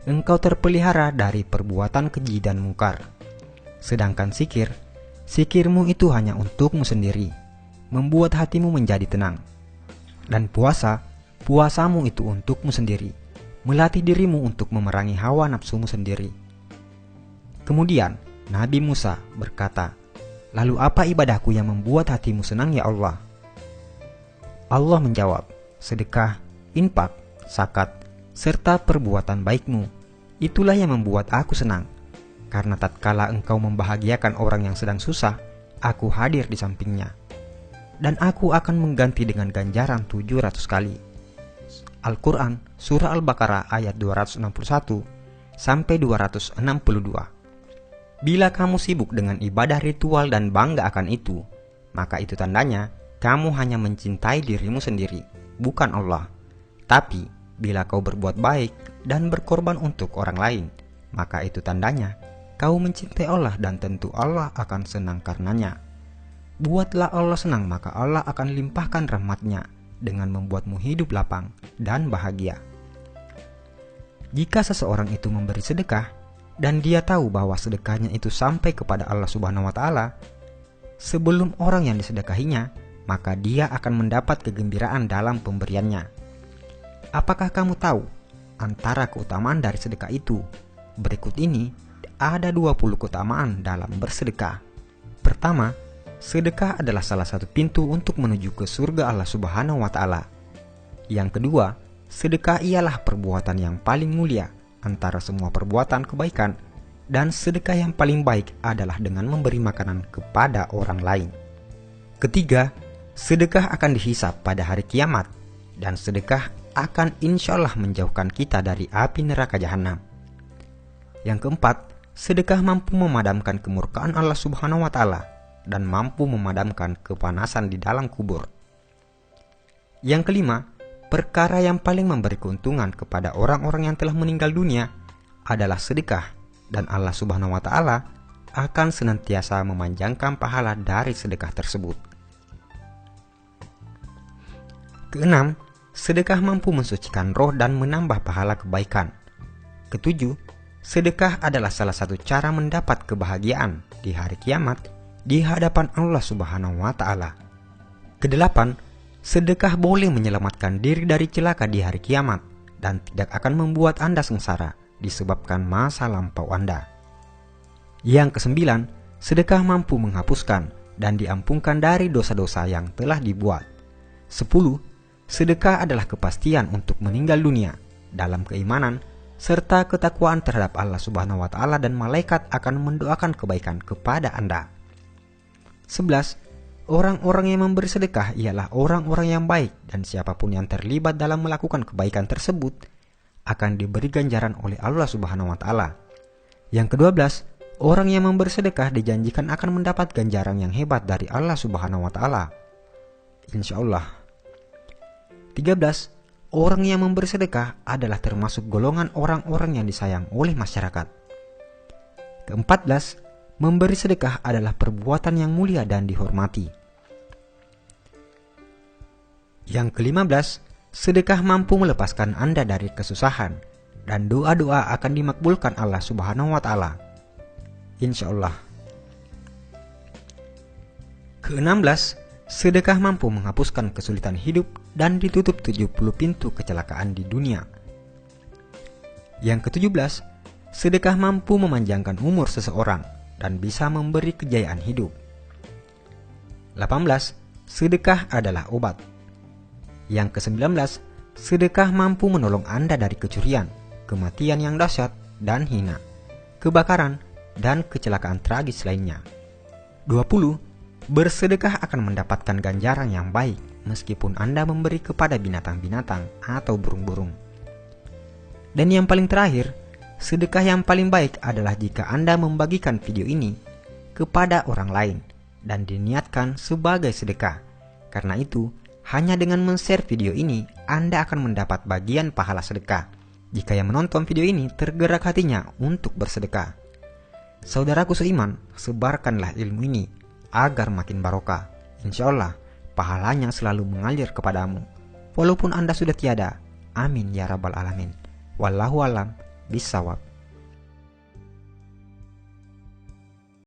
engkau terpelihara dari perbuatan keji dan mungkar. Sedangkan sikirmu itu hanya untukmu sendiri, membuat hatimu menjadi tenang. Dan puasamu itu untukmu sendiri, melatih dirimu untuk memerangi hawa nafsumu sendiri. Kemudian Nabi Musa berkata, "Lalu apa ibadahku yang membuat hatimu senang ya Allah?" Allah menjawab, "Sedekah, infak, zakat, serta perbuatan baikmu. Itulah yang membuat aku senang. Karena tatkala engkau membahagiakan orang yang sedang susah, aku hadir di sampingnya. Dan aku akan mengganti dengan ganjaran 700 kali." Al-Quran, Surah Al-Baqarah ayat 261 sampai 262. Bila kamu sibuk dengan ibadah ritual dan bangga akan itu, maka itu tandanya kamu hanya mencintai dirimu sendiri, bukan Allah. Tapi bila kau berbuat baik dan berkorban untuk orang lain, maka itu tandanya kau mencintai Allah dan tentu Allah akan senang karenanya. Buatlah Allah senang, maka Allah akan limpahkan rahmat-Nya dengan membuatmu hidup lapang dan bahagia. Jika seseorang itu memberi sedekah dan dia tahu bahwa sedekahnya itu sampai kepada Allah Subhanahu wa taala sebelum orang yang disedekahinya, maka dia akan mendapat kegembiraan dalam pemberiannya. Apakah kamu tahu antara keutamaan dari sedekah itu? Berikut ini ada 20 keutamaan dalam bersedekah. Pertama, sedekah adalah salah satu pintu untuk menuju ke surga Allah Subhanahu wa taala. Yang kedua, sedekah ialah perbuatan yang paling mulia antara semua perbuatan kebaikan, dan sedekah yang paling baik adalah dengan memberi makanan kepada orang lain. Ketiga, sedekah akan dihisap pada hari kiamat, dan sedekah akan insya Allah menjauhkan kita dari api neraka jahanam. Yang keempat, sedekah mampu memadamkan kemurkaan Allah Subhanahu wa taala dan mampu memadamkan kepanasan di dalam kubur. Yang kelima, perkara yang paling memberi keuntungan kepada orang-orang yang telah meninggal dunia adalah sedekah, dan Allah Subhanahu wa taala akan senantiasa memanjangkan pahala dari sedekah tersebut. Keenam, sedekah mampu mensucikan roh dan menambah pahala kebaikan. Ketujuh, sedekah adalah salah satu cara mendapat kebahagiaan di hari kiamat di hadapan Allah Subhanahu wa taala. Kedelapan, sedekah boleh menyelamatkan diri dari celaka di hari kiamat dan tidak akan membuat Anda sengsara disebabkan masa lampau Anda. Yang kesembilan, sedekah mampu menghapuskan dan diampunkan dari dosa-dosa yang telah dibuat. 10. Sedekah adalah kepastian untuk meninggal dunia dalam keimanan serta ketakwaan terhadap Allah Subhanahu wa taala, dan malaikat akan mendoakan kebaikan kepada Anda. 11. Orang-orang yang memberi sedekah ialah orang-orang yang baik, dan siapapun yang terlibat dalam melakukan kebaikan tersebut akan diberi ganjaran oleh Allah Subhanahu wa taala. Yang ke-12, orang yang memberi sedekah dijanjikan akan mendapat ganjaran yang hebat dari Allah Subhanahu wa taala, insyaallah. 13. Orang yang memberi sedekah adalah termasuk golongan orang-orang yang disayang oleh masyarakat. Ke-14, memberi sedekah adalah perbuatan yang mulia dan dihormati. Yang ke-15, sedekah mampu melepaskan Anda dari kesusahan, dan doa-doa akan dimakbulkan Allah Subhanahu wa taala, insyaallah. Ke-16, sedekah mampu menghapuskan kesulitan hidup dan ditutup 70 pintu kecelakaan di dunia. Yang ke-17, sedekah mampu memanjangkan umur seseorang dan bisa memberi kejayaan hidup. 18. Sedekah adalah obat. Yang ke-19, sedekah mampu menolong Anda dari kecurian, kematian yang dahsyat dan hina, kebakaran, dan kecelakaan tragis lainnya. 20. Bersedekah akan mendapatkan ganjaran yang baik meskipun Anda memberi kepada binatang-binatang atau burung-burung. Dan yang paling terakhir, sedekah yang paling baik adalah jika Anda membagikan video ini kepada orang lain dan diniatkan sebagai sedekah. Karena itu, hanya dengan men-share video ini, Anda akan mendapat bagian pahala sedekah jika yang menonton video ini tergerak hatinya untuk bersedekah. Saudaraku seiman, sebarkanlah ilmu ini agar makin barokah. Insyaallah pahalanya selalu mengalir kepadamu walaupun Anda sudah tiada. Amin ya rabbal alamin. Wallahu alam bisawab.